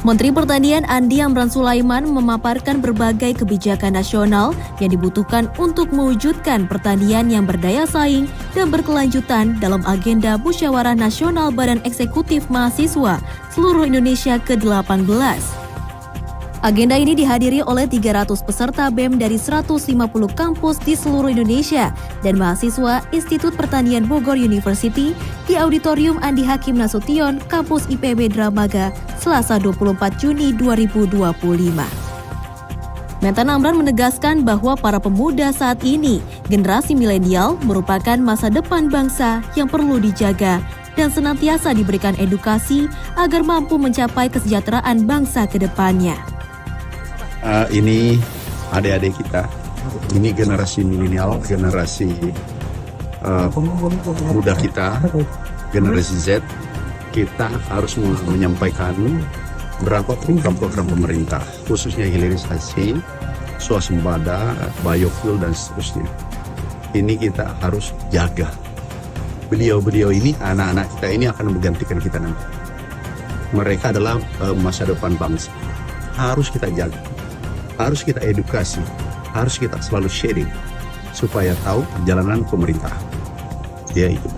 Menteri Pertanian Andi Amran Sulaiman memaparkan berbagai kebijakan nasional yang dibutuhkan untuk mewujudkan pertanian yang berdaya saing dan berkelanjutan dalam agenda Musyawarah Nasional Badan Eksekutif Mahasiswa seluruh Indonesia ke-18. Agenda ini dihadiri oleh 300 peserta BEM dari 150 kampus di seluruh Indonesia dan mahasiswa Institut Pertanian Bogor University di Auditorium Andi Hakim Nasution, Kampus IPB Dramaga, Selasa 24 Juni 2025. Mentan Amran menegaskan bahwa para pemuda saat ini, generasi milenial, merupakan masa depan bangsa yang perlu dijaga dan senantiasa diberikan edukasi agar mampu mencapai kesejahteraan bangsa ke depannya. Ini adik-adik kita, ini generasi milenial, generasi muda kita, generasi Z. Kita harus menyampaikan berapa program-program pemerintah, khususnya hilirisasi, swasembada, biofuel dan seterusnya. Ini kita harus jaga. Beliau-beliau ini, anak-anak kita ini akan menggantikan kita nanti. Mereka adalah masa depan bangsa. Harus kita jaga. Harus kita edukasi, harus kita selalu sharing supaya tahu perjalanan pemerintah. Ya itu.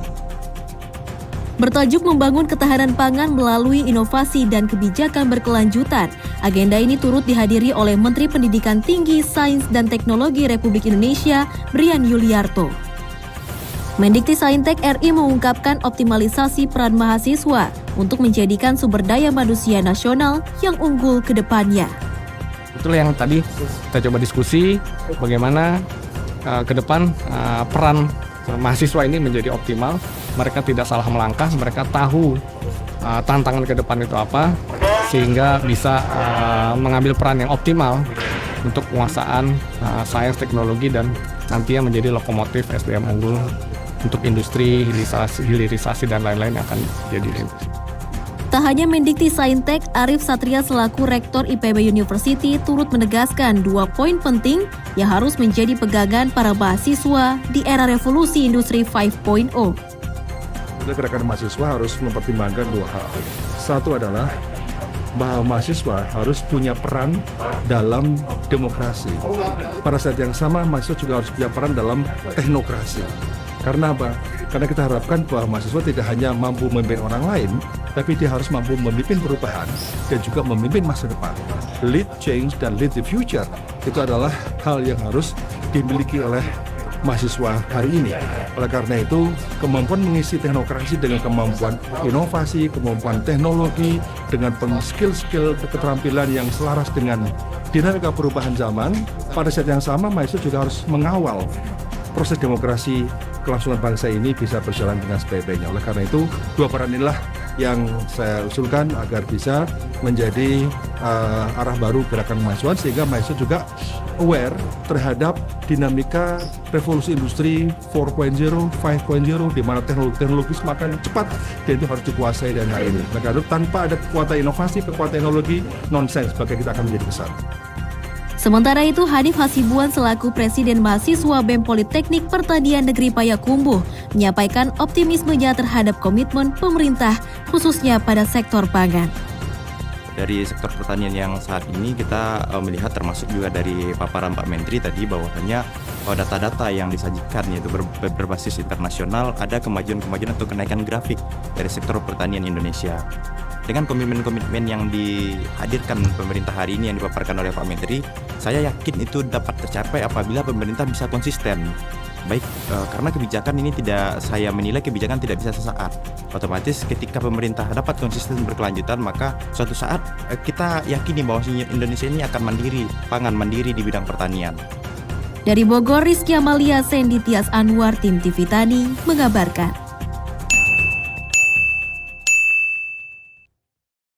Bertajuk membangun ketahanan pangan melalui inovasi dan kebijakan berkelanjutan, agenda ini turut dihadiri oleh Menteri Pendidikan Tinggi, Sains dan Teknologi Republik Indonesia, Brian Yuliarto. Mendikti-Saintek RI mengungkapkan optimalisasi peran mahasiswa untuk menjadikan sumber daya manusia nasional yang unggul ke depannya. Itulah yang tadi kita coba diskusi bagaimana ke depan peran mahasiswa ini menjadi optimal. Mereka tidak salah melangkah, mereka tahu tantangan ke depan itu apa, sehingga bisa mengambil peran yang optimal untuk penguasaan sains, teknologi, dan nantinya menjadi lokomotif SDM unggul untuk industri, hilirisasi dan lain-lain yang akan jadi. Tak hanya Mendikti-Saintek, Arif Satria selaku Rektor IPB University turut menegaskan 2 poin penting yang harus menjadi pegangan para mahasiswa di era revolusi industri 5.0. Gerakan mahasiswa harus mempertimbangkan 2 hal. Satu adalah bahwa mahasiswa harus punya peran dalam demokrasi. Pada saat yang sama, mahasiswa juga harus punya peran dalam teknokrasi. Karena apa? Karena kita harapkan bahwa mahasiswa tidak hanya mampu memimpin orang lain, tapi dia harus mampu memimpin perubahan dan juga memimpin masa depan. Lead change dan lead the future itu adalah hal yang harus dimiliki oleh mahasiswa hari ini. Oleh karena itu, kemampuan mengisi teknokrasi dengan kemampuan inovasi, kemampuan teknologi, dengan skill-skill keterampilan yang selaras dengan dinamika perubahan zaman, pada saat yang sama mahasiswa juga harus mengawal proses demokrasi kelangsungan bangsa ini bisa berjalan dengan sebaik-baiknya. Oleh karena itu, 2 peran inilah yang saya usulkan agar bisa menjadi arah baru gerakan mahasiswa, sehingga mahasiswa juga aware terhadap dinamika revolusi industri 4.0, 5.0, di mana teknologi semakin cepat dan itu harus dikuasai dan hal ini. Maka tanpa ada kekuatan inovasi, kekuatan teknologi, nonsens, maka kita akan menjadi besar. Sementara itu, Hanif Hasibuan selaku Presiden Mahasiswa BEM Politeknik Pertanian Negeri Payakumbuh menyampaikan optimismenya terhadap komitmen pemerintah khususnya pada sektor pangan. Dari sektor pertanian yang saat ini kita melihat, termasuk juga dari paparan Pak Menteri tadi, bahwasanya data-data yang disajikan yaitu berbasis internasional, ada kemajuan-kemajuan atau kenaikan grafik dari sektor pertanian Indonesia. Dengan komitmen-komitmen yang dihadirkan pemerintah hari ini yang dipaparkan oleh Pak Menteri, saya yakin itu dapat tercapai apabila pemerintah bisa konsisten. Baik, karena kebijakan ini saya menilai kebijakan tidak bisa sesaat. Otomatis ketika pemerintah dapat konsisten berkelanjutan, maka suatu saat kita yakini bahwa Indonesia ini akan mandiri, pangan mandiri di bidang pertanian. Dari Bogor, Rizky Amalia, Sendi Tias Anwar, Tim TV Tani mengabarkan.